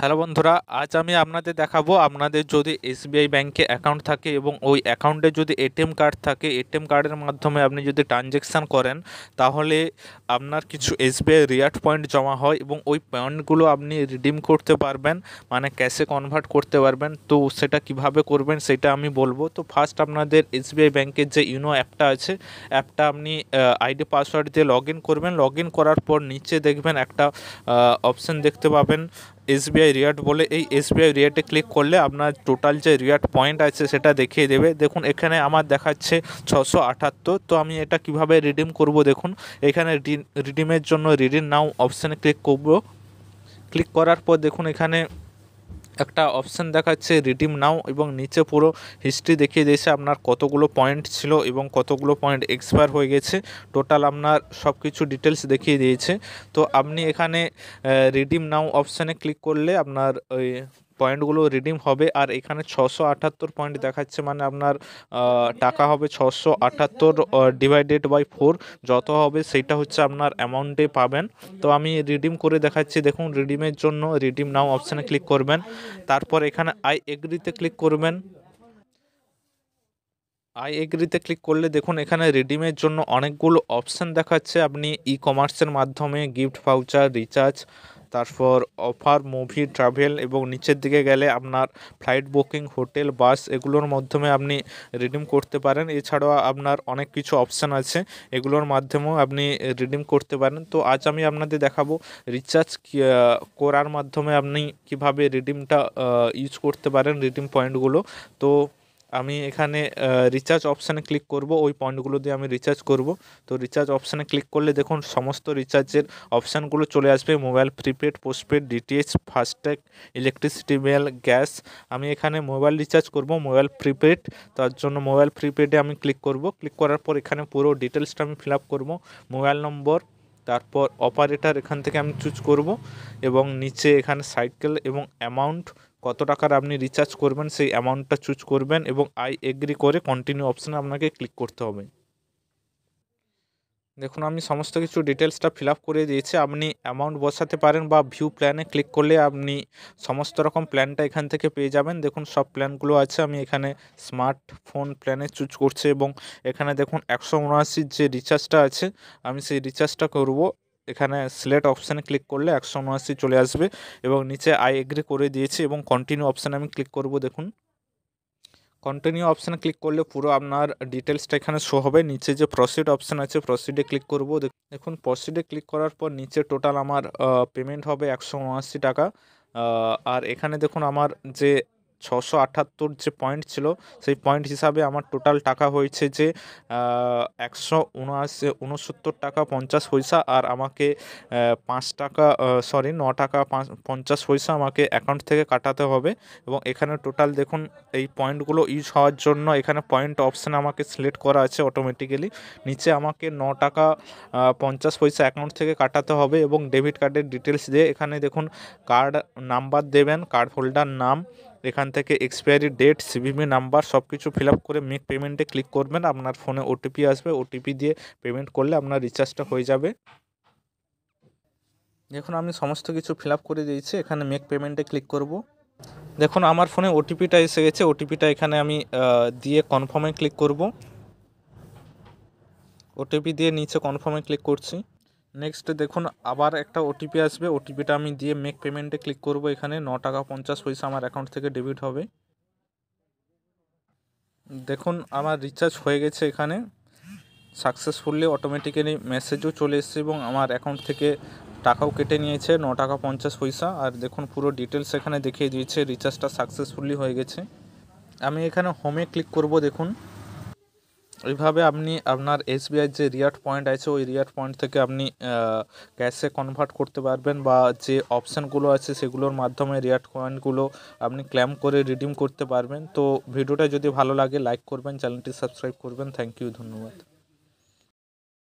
Hello বন্ধুরা, আজ আমি আপনাদের দেখাবো আপনাদের যদি এসবিআই ব্যাংকে অ্যাকাউন্ট থাকে এবং ওই অ্যাকাউন্টে যদি এটিএম কার্ড থাকে, এটিএম কার্ডের মাধ্যমে আপনি যদি ট্রানজ্যাকশান করেন তাহলে আপনার কিছু এসবিআই রিওয়ার্ড পয়েন্ট জমা হয় এবং ওই পয়েন্টগুলো আপনি রিডিম করতে পারবেন, মানে ক্যাশে কনভার্ট করতে পারবেন। তো সেটা কিভাবে করবেন সেটা আমি বলবো। তো ফার্স্ট আপনাদের এসবিআই ব্যাংকের যে ইউনো অ্যাপটা আছে, অ্যাপটা আপনি আইডি পাসওয়ার্ড দিয়ে লগ ইন করবেন। লগ ইন করার পর নিচে দেখবেন একটা অপশান দেখতে পাবেন এসবিআই রিওয়ার্ড বলে। এই এসবিআই রিওয়ার্ডে ক্লিক করলে আপনার টোটাল যে রিওয়ার্ড পয়েন্ট আছে সেটা দেখিয়ে দেবে। দেখুন এখানে আমার দেখাচ্ছে 678। তো আমি এটা কিভাবে রিডিম করব, দেখুন এখানে রিডিমের জন্য রিডিম নাও অপশানে ক্লিক করব। ক্লিক করার পর দেখুন এখানে একটা অপশান দেখাচ্ছে রিডিম নাও এবং নিচে পুরো হিস্ট্রি দেখিয়ে দিয়েছে আপনার কতগুলো পয়েন্ট ছিল এবং কতগুলো পয়েন্ট এক্সপায়ার হয়ে গেছে। টোটাল আপনার সব কিছু ডিটেলস দেখিয়ে দিয়েছে। তো আপনি এখানে রিডিম নাও অপশানে ক্লিক করলে আপনার ওই পয়েন্টগুলো রিডিম হবে। আর এখানে 678 পয়েন্ট দেখাচ্ছে, মানে আপনার টাকা হবে 678 ডিভাইডেড বাই 4 যত হবে সেইটা হচ্ছে আপনার অ্যামাউন্টে পাবেন। তো আমি রিডিম করে দেখাচ্ছি। দেখুন রিডিমের জন্য রিডিম নাও অপশানে ক্লিক করবেন, তারপর এখানে আই এগ্রিতে ক্লিক করবেন। আই এগ্রিতে ক্লিক করলে দেখুন এখানে রিডিমের জন্য অনেকগুলো অপশান দেখাচ্ছে। আপনি ই কমার্সের মাধ্যমে গিফট ভাউচার, রিচার্জ, তারপর অফার, মুভি, ট্রাভেল এবং নিচের দিকে গেলে আপনার ফ্লাইট বুকিং, হোটেল, বাস এগুলোর মাধ্যমে আপনি রিডিম করতে পারেন। এছাড়াও আপনার অনেক কিছু অপশান আছে, এগুলোর মাধ্যমেও আপনি রিডিম করতে পারেন। তো আজ আমি আপনাদের দেখাবো রিচার্জ করার মাধ্যমে আপনি কিভাবে রিডিমটা ইউজ করতে পারেন, রিডিম পয়েন্টগুলো। তো আমি এখানে রিচার্জ অপশানে ক্লিক করব, ওই পয়েন্টগুলো দিয়ে আমি রিচার্জ করব। তো রিচার্জ অপশানে ক্লিক করলে দেখুন সমস্ত রিচার্জের অপশানগুলো চলে আসবে। Mobile, prepaid, postpaid, DTH, FASTag, electricity bill, gas. আমি এখানে মোবাইল রিচার্জ করব, মোবাইল প্রিপেড। তার জন্য মোবাইল প্রিপেডে আমি ক্লিক করব। ক্লিক করার পর এখানে পুরো ডিটেলসটা আমি ফিল আপ করবো। মোবাইল নম্বর, তারপর অপারেটর এখান থেকে আমি চুজ করব এবং নিচে এখানে সাইকেল এবং অ্যামাউন্ট কত টাকার আপনি রিচার্জ করবেন সেই অ্যামাউন্টটা চুজ করবেন এবং আই এগ্রি করে কন্টিনিউ অপশানে আপনাকে ক্লিক করতে হবে। দেখুন আমি সমস্ত কিছু ডিটেলসটা ফিল আপ করে দিয়েছি। আপনি অ্যামাউন্ট বসাতে পারেন বা ভিউ প্ল্যানে ক্লিক করলে আপনি সমস্ত রকম প্ল্যানটা এখান থেকে পেয়ে যাবেন। দেখুন সব প্ল্যানগুলো আছে। আমি এখানে স্মার্টফোন প্ল্যানে চুজ করছি এবং এখানে দেখুন 179 যে রিচার্জটা আছে আমি সেই রিচার্জটা করব। এখানে সিলেক্ট অপশানে ক্লিক করলে 179 চলে আসবে এবং নিচে আই এগ্রি করে দিয়েছি এবং কন্টিনিউ অপশানে আমি ক্লিক করব। দেখুন কন্টিনিউ অপশানে ক্লিক করলে পুরো আপনার ডিটেলসটা এখানে শো হবে। নিচে যে প্রসিড অপশান আছে প্রসিডে ক্লিক করব। দেখুন প্রসিডে ক্লিক করার পর নিচে টোটাল আমার পেমেন্ট হবে 179 টাকা। আর এখানে দেখুন আমার যে 678 যে পয়েন্ট ছিল সেই পয়েন্ট হিসাবে আমার টোটাল টাকা হয়েছে যে 179 টাকা 50 পয়সা। আর আমাকে 5 টাকা, সরি 9 টাকা 50 পয়সা আমাকে অ্যাকাউন্ট থেকে কাটাতে হবে। এবং এখানে টোটাল দেখুন এই পয়েন্টগুলো ইউজ হওয়ার জন্য এখানে পয়েন্ট অপশান আমাকে সিলেক্ট করা আছে অটোমেটিক্যালি। নিচে আমাকে 9 টাকা 50 পয়সা অ্যাকাউন্ট থেকে কাটাতে হবে এবং ডেবিট কার্ডের ডিটেলস দিয়ে এখানে দেখুন কার্ড নাম্বার দেবেন, কার্ড হোল্ডার নাম, এখান থেকে এক্সপায়ারি ডেট, সিভিভি নাম্বার সব কিছু ফিল আপ করে মেক পেমেন্টে ক্লিক করবেন। আপনার ফোনে ওটিপি আসবে, ওটিপি দিয়ে পেমেন্ট করলে আপনার রিচার্জটা হয়ে যাবে। দেখুন আমি সমস্ত কিছু ফিল আপ করে দিয়েছি, এখানে মেক পেমেন্টে ক্লিক করব। দেখুন আমার ফোনে ওটিপিটা এসে গেছে, ওটিপিটা এখানে আমি দিয়ে কনফার্মে ক্লিক করব। ওটিপি দিয়ে নিচে কনফার্মে ক্লিক করছি। নেক্সট দেখুন আবার একটা ওটিপি আসবে, ওটিপিটা আমি দিয়ে মেক পেমেন্টে ক্লিক করব। এখানে 9 টাকা 50 পয়সা আমার অ্যাকাউন্ট থেকে ডেবিট হবে। দেখুন আমার রিচার্জ হয়ে গেছে, এখানে সাকসেসফুলি অটোমেটিক্যালি মেসেজও চলে এসেছে এবং আমার অ্যাকাউন্ট থেকে টাকাও কেটে নিয়েছে 9 টাকা 50 পয়সা। আর দেখুন পুরো ডিটেলস এখানে দেখিয়ে দিয়েছে রিচার্জটা সাকসেসফুলি হয়ে গেছে। আমি এখানে হোমে ক্লিক করব। দেখুন এইভাবে আপনি আপনার এসবিআই যে রিওয়ার্ড পয়েন্ট আছে ওই রিওয়ার্ড পয়েন্ট থেকে আপনি ক্যাশে কনভার্ট করতে পারবেন বা যে অপশানগুলো আছে সেগুলোর মাধ্যমে রিওয়ার্ড পয়েন্টগুলো আপনি ক্লেম করে রিডিম করতে পারবেন। তো ভিডিওটা যদি ভালো লাগে লাইক করবেন, চ্যানেলটি সাবস্ক্রাইব করবেন। থ্যাংক ইউ, ধন্যবাদ।